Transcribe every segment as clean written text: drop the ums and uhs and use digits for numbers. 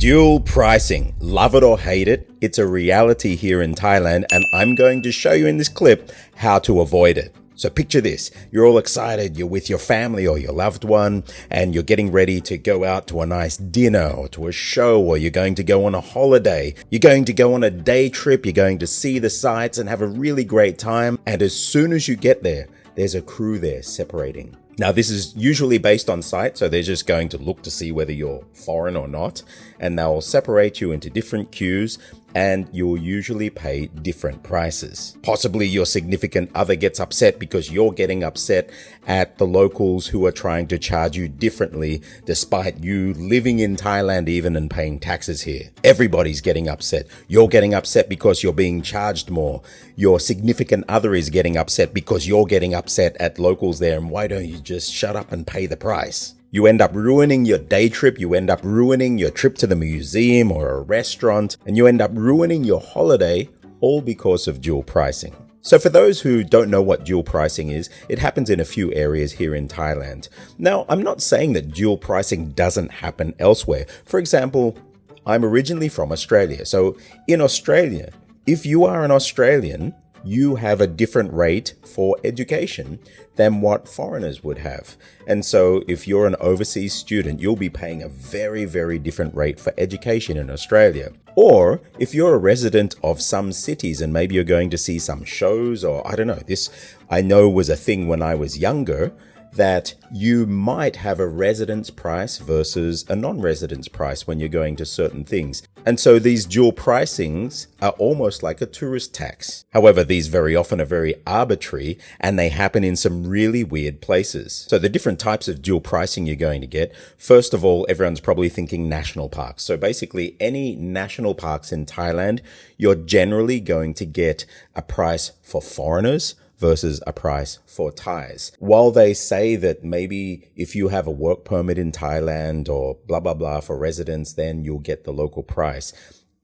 Dual pricing, love it or hate it, it's a reality here in Thailand, and I'm going to show you in this clip how to avoid it. So picture this, you're all excited, you're with your family or your loved one, and you're getting ready to go out to a nice dinner or to a show, or you're going to go on a holiday, you're going to go on a day trip, you're going to see the sights and have a really great time, and as soon as you get there, there's a crew there separating. Now, this is usually based on sight, so they're just going to look to see whether you're foreign or not, and they'll separate you into different queues, and you'll usually pay different prices. Possibly your significant other gets upset because you're getting upset at the locals who are trying to charge you differently, despite you living in Thailand even and paying taxes here. Everybody's getting upset. You're getting upset because you're being charged more. Your significant other is getting upset because you're getting upset at locals there, and why don't you just shut up and pay the price? You end up ruining your day trip, you end up ruining your trip to the museum or a restaurant, and you end up ruining your holiday, all because of dual pricing. So for those who don't know what dual pricing is, it happens in a few areas here in Thailand. Now, I'm not saying that dual pricing doesn't happen elsewhere. For example, I'm originally from Australia. So in Australia, if you are an Australian, you have a different rate for education than what foreigners would have. And so if you're an overseas student, you'll be paying a very, very different rate for education in Australia. Or if you're a resident of some cities and maybe you're going to see some shows, or I don't know, this I know was a thing when I was younger, that you might have a residence price versus a non-residence price when you're going to certain things. And so these dual pricings are almost like a tourist tax. However, these very often are very arbitrary and they happen in some really weird places. So the different types of dual pricing you're going to get, first of all, everyone's probably thinking national parks. So basically any national parks in Thailand, you're generally going to get a price for foreigners versus a price for Thais. While they say that maybe if you have a work permit in Thailand or blah, blah, blah for residents, then you'll get the local price.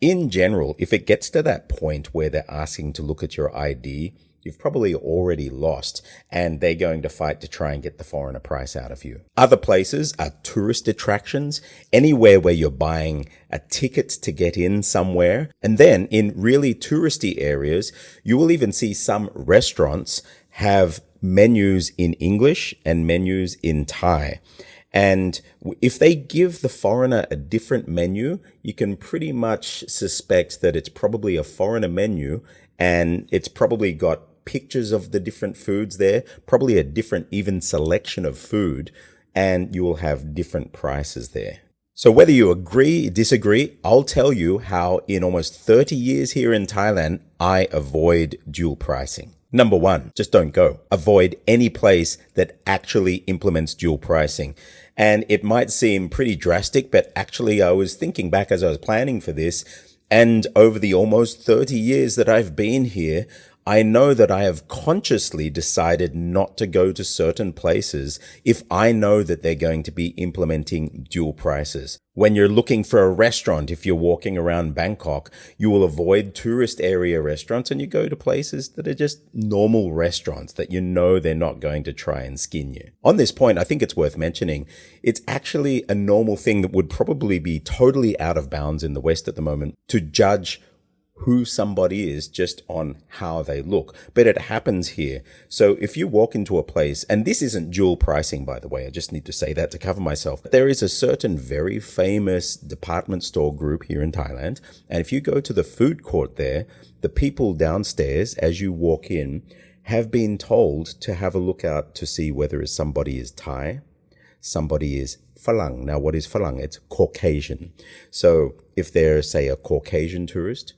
In general, if it gets to that point where they're asking to look at your ID, you've probably already lost and they're going to fight to try and get the foreigner price out of you. Other places are tourist attractions, anywhere where you're buying a ticket to get in somewhere. And then in really touristy areas, you will even see some restaurants have menus in English and menus in Thai. And if they give the foreigner a different menu, you can pretty much suspect that it's probably a foreigner menu and it's probably got pictures of the different foods there, probably a different even selection of food, and you will have different prices there. So whether you agree, disagree, I'll tell you how in almost 30 years here in Thailand, I avoid dual pricing. Number one, just don't go. Avoid any place that actually implements dual pricing. And it might seem pretty drastic, but actually I was thinking back as I was planning for this, and over the almost 30 years that I've been here, I know that I have consciously decided not to go to certain places if I know that they're going to be implementing dual prices. When you're looking for a restaurant, if you're walking around Bangkok, you will avoid tourist area restaurants and you go to places that are just normal restaurants that you know they're not going to try and skin you. On this point, I think it's worth mentioning, it's actually a normal thing that would probably be totally out of bounds in the West at the moment to judge who somebody is just on how they look. But it happens here. So if you walk into a place, and this isn't dual pricing, by the way, I just need to say that to cover myself. There is a certain very famous department store group here in Thailand. And if you go to the food court there, the people downstairs, as you walk in, have been told to have a look out to see whether somebody is Thai, somebody is Farang. Now, what is Farang? It's Caucasian. So if they're, say, a Caucasian tourist,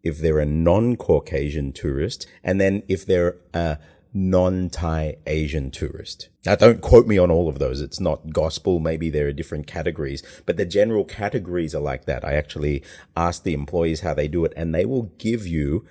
if they're a non-Caucasian tourist, and then if they're a non-Thai Asian tourist. Now, don't quote me on all of those. It's not gospel. Maybe there are different categories, but the general categories are like that. I actually asked the employees how they do it, and they will give you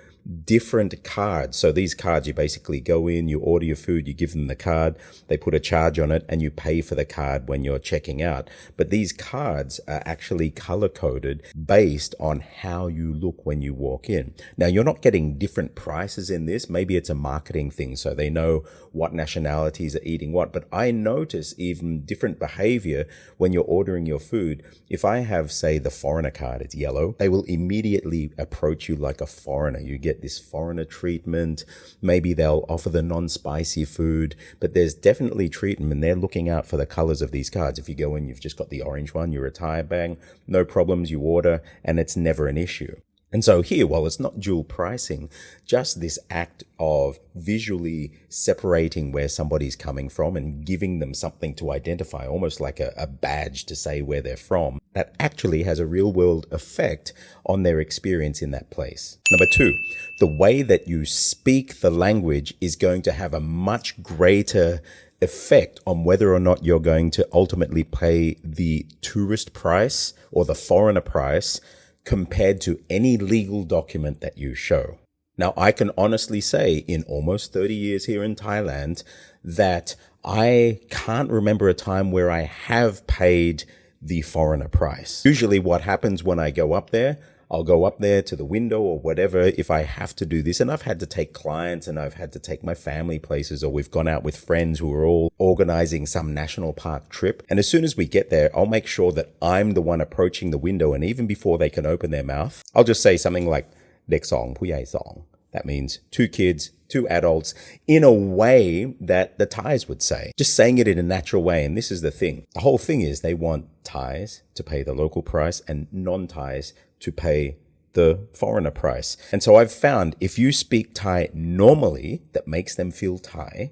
different cards. So these cards, you basically go in, you order your food, you give them the card, they put a charge on it, and you pay for the card when you're checking out. But these cards are actually color coded based on how you look when you walk in. Now, you're not getting different prices in this. Maybe it's a marketing thing, so they know what nationalities are eating what. But I notice even different behavior when you're ordering your food. If I have, say, the foreigner card, it's yellow, they will immediately approach you like a foreigner. You get this foreigner treatment. Maybe they'll offer the non-spicy food, but there's definitely treatment, and they're looking out for the colors of these cards. If you go in, you've just got the orange one, you're a Thai, bang, no problems, you order, and it's never an issue. And so here, while it's not dual pricing, just this act of visually separating where somebody's coming from and giving them something to identify, almost like a badge to say where they're from, that actually has a real world effect on their experience in that place. Number two, the way that you speak the language is going to have a much greater effect on whether or not you're going to ultimately pay the tourist price or the foreigner price compared to any legal document that you show. Now, I can honestly say in almost 30 years here in Thailand that I can't remember a time where I have paid the foreigner price. Usually what happens when I go up there, I'll go up there to the window or whatever if I have to do this. And I've had to take clients and I've had to take my family places, or we've gone out with friends who are all organizing some national park trip. And as soon as we get there, I'll make sure that I'm the one approaching the window. And even before they can open their mouth, I'll just say something like, Dek song, Puyai song. That means 2 kids, 2 adults, in a way that the Thais would say. Just saying it in a natural way. And this is the thing. The whole thing is they want Thais to pay the local price and non-Thais to pay the foreigner price. And so I've found if you speak Thai normally, that makes them feel Thai,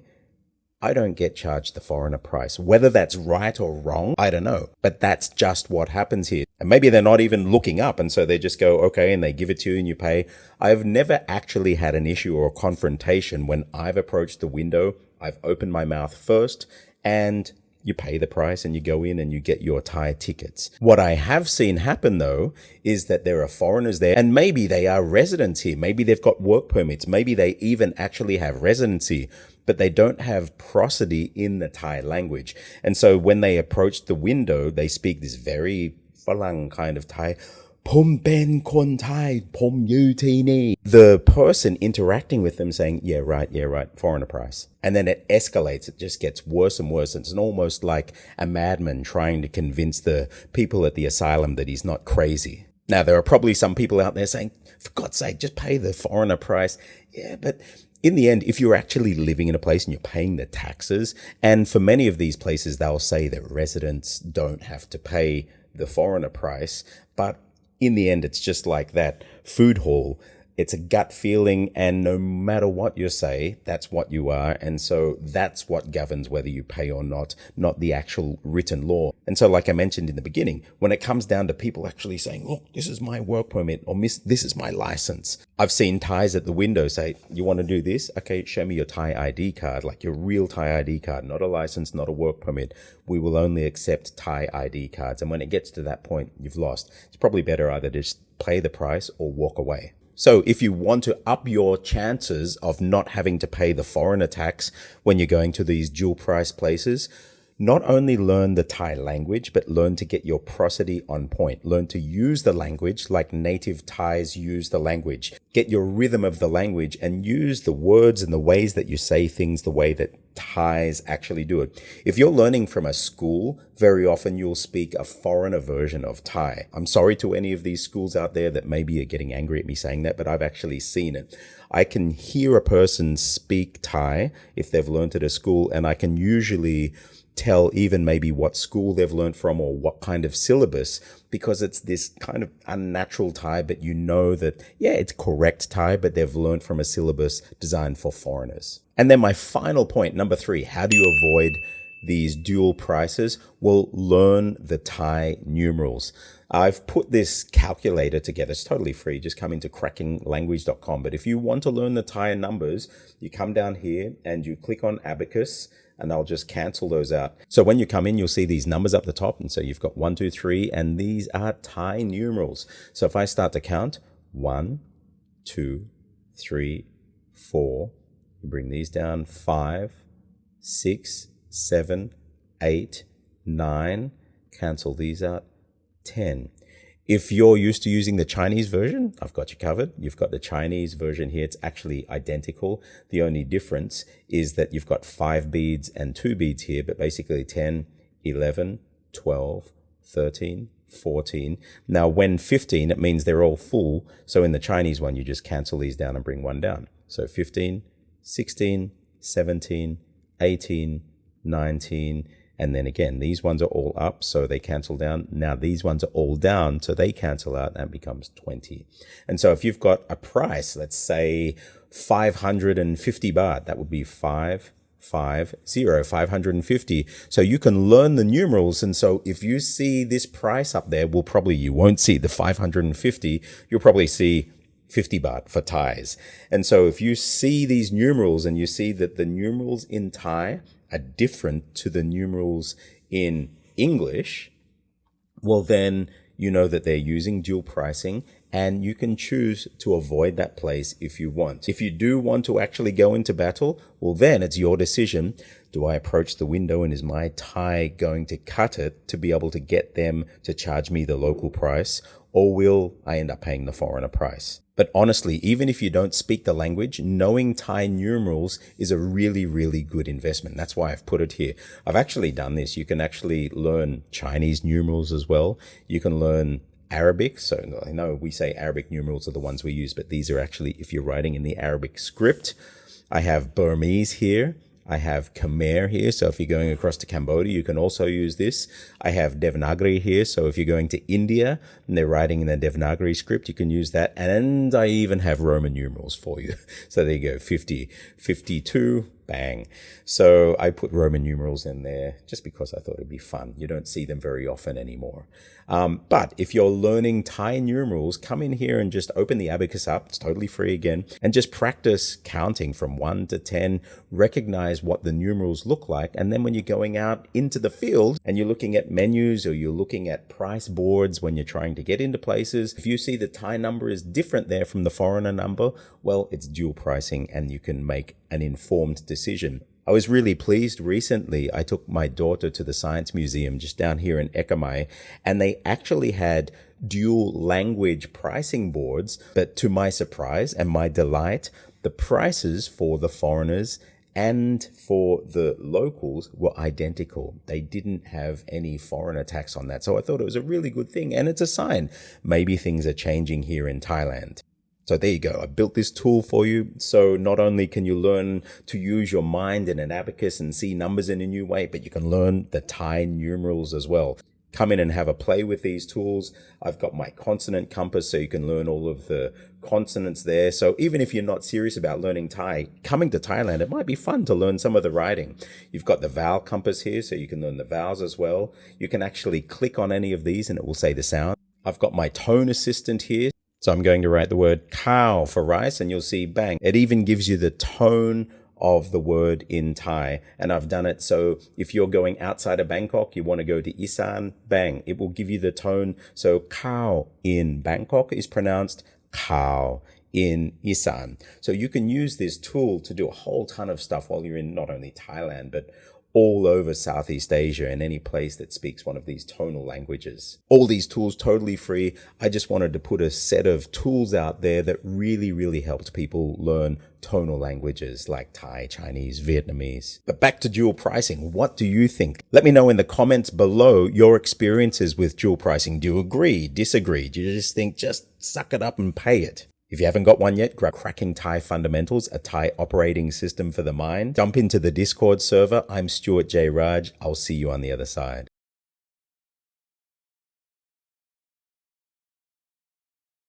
I don't get charged the foreigner price. Whether that's right or wrong, I don't know. But that's just what happens here. And maybe they're not even looking up, and so they just go, okay, and they give it to you and you pay. I've never actually had an issue or a confrontation when I've approached the window, I've opened my mouth first, and you pay the price and you go in and you get your Thai tickets. What I have seen happen though, is that there are foreigners there and maybe they are residents here. Maybe they've got work permits. Maybe they even actually have residency, but they don't have prosody in the Thai language. And so when they approach the window, they speak this very Farang kind of Thai. Pom ben kon Thai, pom yu ti ni. The person interacting with them saying, yeah, right, foreigner price. And then it escalates. It just gets worse and worse. It's almost like a madman trying to convince the people at the asylum that he's not crazy. Now, there are probably some people out there saying, for God's sake, just pay the foreigner price. Yeah, but in the end, if you're actually living in a place and you're paying the taxes, and for many of these places, they'll say that residents don't have to pay the foreigner price, but in the end, it's just like that food hall. It's a gut feeling, and no matter what you say, that's what you are. And so that's what governs whether you pay or not the actual written law. And so like I mentioned in the beginning, when it comes down to people actually saying, look, this is my work permit, or this is my license. I've seen Thais at the window say, you want to do this? Okay, show me your Thai ID card, like your real Thai ID card, not a license, not a work permit. We will only accept Thai ID cards. And when it gets to that point, you've lost. It's probably better either just pay the price or walk away. So if you want to up your chances of not having to pay the foreigner tax when you're going to these dual price places, not only learn the Thai language, but learn to get your prosody on point. Learn to use the language like native Thais use the language. Get your rhythm of the language and use the words and the ways that you say things the way that Thais actually do it. If you're learning from a school, very often you'll speak a foreigner version of Thai. I'm sorry to any of these schools out there that maybe are getting angry at me saying that, but I've actually seen it. I can hear a person speak Thai if they've learned at a school, and I can usually tell even maybe what school they've learned from or what kind of syllabus, because it's this kind of unnatural Thai, but you know that, yeah, it's correct Thai, but they've learned from a syllabus designed for foreigners. And then my final point, number 3, how do you avoid these dual prices? Well, learn the Thai numerals. I've put this calculator together. It's totally free. Just come into crackinglanguage.com. But if you want to learn the Thai numbers, you come down here and you click on abacus, and I'll just cancel those out. So when you come in, you'll see these numbers up the top. And so you've got 1, 2, 3, and these are Thai numerals. So if I start to count 1, 2, 3, 4. You bring these down, 5, 6, 7, 8, 9. Cancel these out, 10. If you're used to using the Chinese version, I've got you covered. You've got the Chinese version here. It's actually identical. The only difference is that you've got 5 beads and 2 beads here, but basically 10, 11, 12, 13, 14. Now, when 15, it means they're all full. So in the Chinese one, you just cancel these down and bring one down. So 15, 16, 17, 18, 19, and then again, these ones are all up, so they cancel down. Now these ones are all down, so they cancel out, and that becomes 20. And so if you've got a price, let's say 550 baht, that would be 550. So you can learn the numerals. And so if you see this price up there, you won't see the 550. You'll probably see 50 baht for Thais. And so if you see these numerals and you see that the numerals in Thai are different to the numerals in English, well, then you know that they're using dual pricing, and you can choose to avoid that place if you want. If you do want to actually go into battle, well, then it's your decision. Do I approach the window, and is my Thai going to cut it to be able to get them to charge me the local price, or will I end up paying the foreigner price? But honestly, even if you don't speak the language, knowing Thai numerals is a really, really good investment. That's why I've put it here. I've actually done this. You can actually learn Chinese numerals as well. You can learn Arabic. So I know we say Arabic numerals are the ones we use, but these are actually, if you're writing in the Arabic script. I have Burmese here. I have Khmer here, so if you're going across to Cambodia, you can also use this. I have Devanagari here, so if you're going to India and they're writing in the Devanagari script, you can use that. And I even have Roman numerals for you. So there you go, 50, 52, bang. So I put Roman numerals in there just because I thought it'd be fun. You don't see them very often anymore. But if you're learning Thai numerals, come in here and just open the abacus up. It's totally free again. And just practice counting from 1 to 10. Recognize what the numerals look like. And then when you're going out into the field and you're looking at menus or you're looking at price boards when you're trying to get into places, if you see the Thai number is different there from the foreigner number, well, it's dual pricing and you can make an informed decision. I was really pleased recently. I took my daughter to the Science Museum just down here in Ekamai, and they actually had dual language pricing boards. But to my surprise and my delight, the prices for the foreigners and for the locals were identical. They didn't have any foreigner tax on that. So I thought it was a really good thing, and it's a sign maybe things are changing here in Thailand. So there you go. I built this tool for you. So not only can you learn to use your mind in an abacus and see numbers in a new way, but you can learn the Thai numerals as well. Come in and have a play with these tools. I've got my consonant compass, so you can learn all of the consonants there. So even if you're not serious about learning Thai, coming to Thailand, it might be fun to learn some of the writing. You've got the vowel compass here, so you can learn the vowels as well. You can actually click on any of these and it will say the sound. I've got my tone assistant here. So I'm going to write the word cow for rice, and you'll see, bang, it even gives you the tone of the word in Thai. And I've done it so if you're going outside of Bangkok, you want to go to Isan, bang, it will give you the tone. So cow in Bangkok is pronounced cow in Isan. So you can use this tool to do a whole ton of stuff while you're in not only Thailand, but all over Southeast Asia and any place that speaks one of these tonal languages. All these tools totally free. I just wanted to put a set of tools out there that really, really helped people learn tonal languages like Thai, Chinese, Vietnamese. But back to dual pricing. What do you think? Let me know in the comments below your experiences with dual pricing. Do you agree, disagree? Do you just think, just suck it up and pay it? If you haven't got one yet, grab Cracking Thai Fundamentals, a Thai operating system for the mind. Jump into the Discord server. I'm Stuart J. Raj. I'll see you on the other side.